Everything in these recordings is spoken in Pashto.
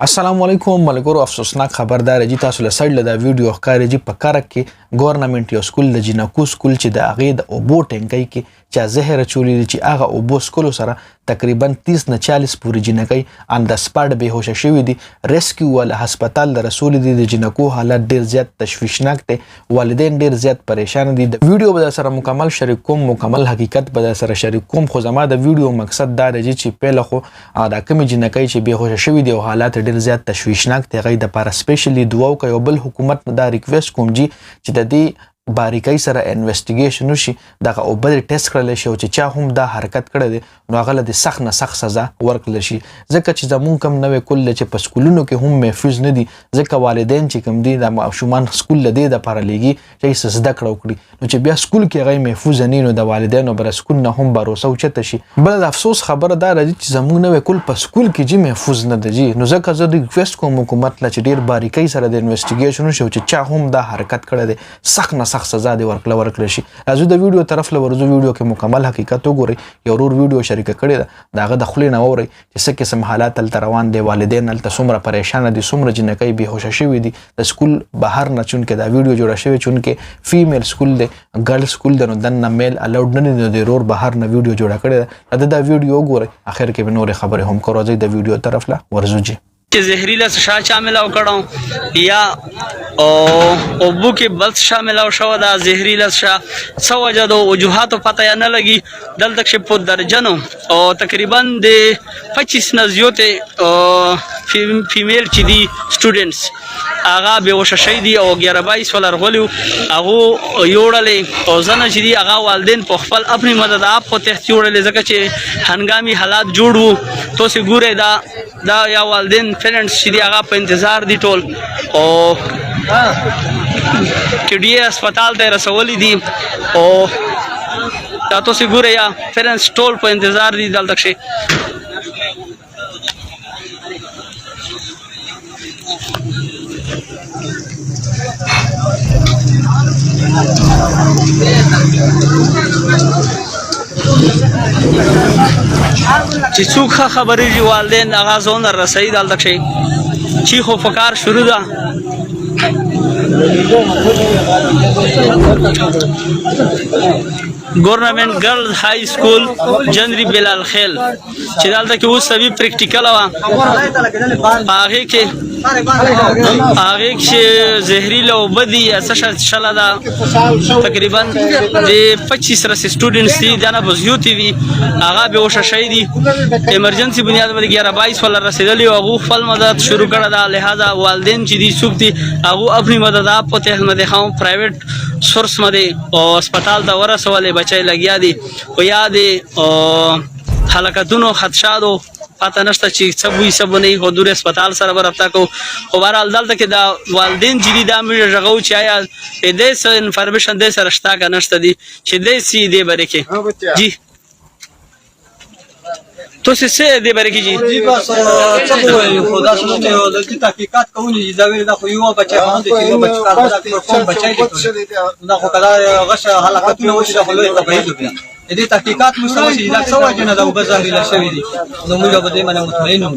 السلام علیکم ملګرو افسوسناک خبردار جی تاسو له سړی له دا ویډیو ښکاري جی په کارک کې ګورنمنت یو سکول د جنکو سکول چې د هغې د اوبو ټینکۍ کې چا زهر اچولی دی چې هغه اوبو څکلو سره تقریبا 30 نه 40 پورې جنکۍ ان د سپاټ بېهوشه شوي دي ریسکیو والا هسپتال د رسولي دي د جنکو حالت ډیر زیات تشویشناک دی والدین ډیر زیات پریشان دي د ویډیو به سره مکمل شریک کوم مکمل حقیقت به سره شریک کوم خو زما د ویډیو مقصد دا دی چې پیله خو دا کوم جنکۍ چې بېهوشه شوي دي او حالات ډیر زیات تشویشناک دی هغې دپاره سپیشلی دعا وکړئ او بل حکومت نه دا ریکویسټ کوم جی چې د دې باریکۍ سره انویسټیګیشن وشي دغه اوبه دې ټیسټ کړلی شي او چې چا هم دا حرکت کړی دی نو هغه له د سخت نه سخت سزا ورکړلی شي ځکه چې زمونږ کوم نوی کل دی چې په سکولونو کې هم محفوظ نه دي ځکه والدین چې کوم دي د ماشومان سکول له دې دپاره لیږي چې هغې زده کړه وکړي نو چې بیا سکول کې هغه محفوظه نه نو د والدینو بره سکول نه هم باروسه اوچته شي بله د افسوس خبره دا راځي چې زمونږ نوی کل په سکول کې جي محفوظ نه دی جي نو ځکه زه ریکویسټ کوم حکومت له چې ډېر باریکۍ سره د انویسټیګیشن وشي او چې چا هم دا حرکت کړی دی سخت نه سخت سزا دې ورکړل شي راځو د ویډیو طرف له ورځو ویډیو کې مکمل حقیقت وګورئ یو ورور ویډیو شریکه کړې ده د هغه د خولې نه واورئ چې څه قسم حالات هلته روان دی والدین هلته څومره پریشانه دي څومره جنکۍ بېهوشه شوي دي د سکول بهر نه چونکې دا ویډیو جوړه شوې چونکې فیمیل سکول دی ګرل سکول دی نو دننه میل الاؤډ نه دي نو د ورور بهر نه ویډیو جوړه کړې ده دا ویډیو وګورئ اخر کې به نورې خبرې هم کوو راځئ د ویډیو طرف له ورځو جي कि जहरीला शा शामिल करो या ओबू के बल्स शामिल शो दा जहरीला शा सवजा दो वजूहात पता या न लगी दल तक शिप दर्जनों और तकरीबन दे 25 नजियोते फीमेल चिदी स्टूडेंट्स आगा बेहोश शहीदी और 11-22 वाला रगलियो आगो योड़ले और जना चिदी आगा वालदेन पखफल अपनी मदद आप को तहत योड़ले जगह चे हंगामी हालात जोड़ू तो से गुरे دا یا والدین پیرنټس چې دی هغه په انتظار دي ټول او کې ډي هسپتال ته رسولي دي او تاسو ګورئ یا پیرنټس ټول په انتظار دي دلته شي چې څوک خبرې دي والدین هغه ځون رسېد دلته شي چې خو فکر شروع ده गवर्नमेंट गर्ल्स हाई स्कूल जनरी बिलाल खेल چې دلته کې اوس سبي پریکټیکل وا هغه کې زهريله او بدی اساس شلا دا تقریبا د 25 رس سټوډنټس دي دا نه بزیوتی وی هغه به وشه شي دي ایمرجنسي بنیاد باندې 11-22 ول رسیدلی او هغه خپل مدد شروع کړه دا لہذا والدین چې دي سوق دي هغه خپل مدد اپ په ته مده خو پرایویټ سورس مده او هسپتال ته ورسولې بچي لګیا دي او یاد حلقاتونو خدشاتو پته نشته چې سبوي سب نه هو دور هسپتال سره ورته کو او بهرحال دلته کې دا والدین جدي دا مې رغو چې آیا دې سره انفارمیشن دې سره شتا کا نشته دي چې دې سي دې برکه جی تو څه دې برکه جی بس څه وایي خدا سره د تحقیقات کوي دا ویل دا خو یو بچی باندې چې یو بچی کار کوم بچی دا خو کله غش حلقاتونه وشي دا خو له تبعید دي دې تحقیقات مستوي چې دا څه وایي نه دا وبزاري لا شوی دي نو موږ به دې باندې مطمئن یو نو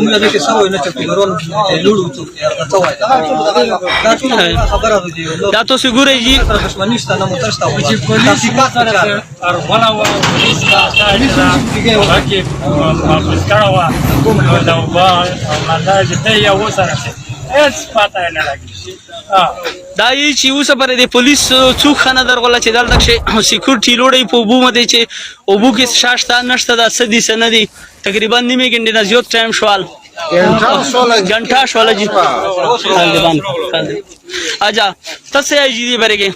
موږ دې کې څه وایي نه چې پیرون لوړو څه وایي دا خبره دي دا تاسو ګورئ جی دښمنی ستنه مترسته وي چې تحقیقات سره ارغولا و راکې مسکړه و دا وبا او انداز ته یو وسره اس پاتہ نه لګي دا یی چې اوس پر د پولیس څوک خنه درغله چې دلته شي سکیورټي لوړې په بو مده چې او بو کې شاشتا نشته د سدي سندي تقریبا نیمه غنډه نه زیات ټایم شوال घंटा शोला जी आजा तसे जी बरेगे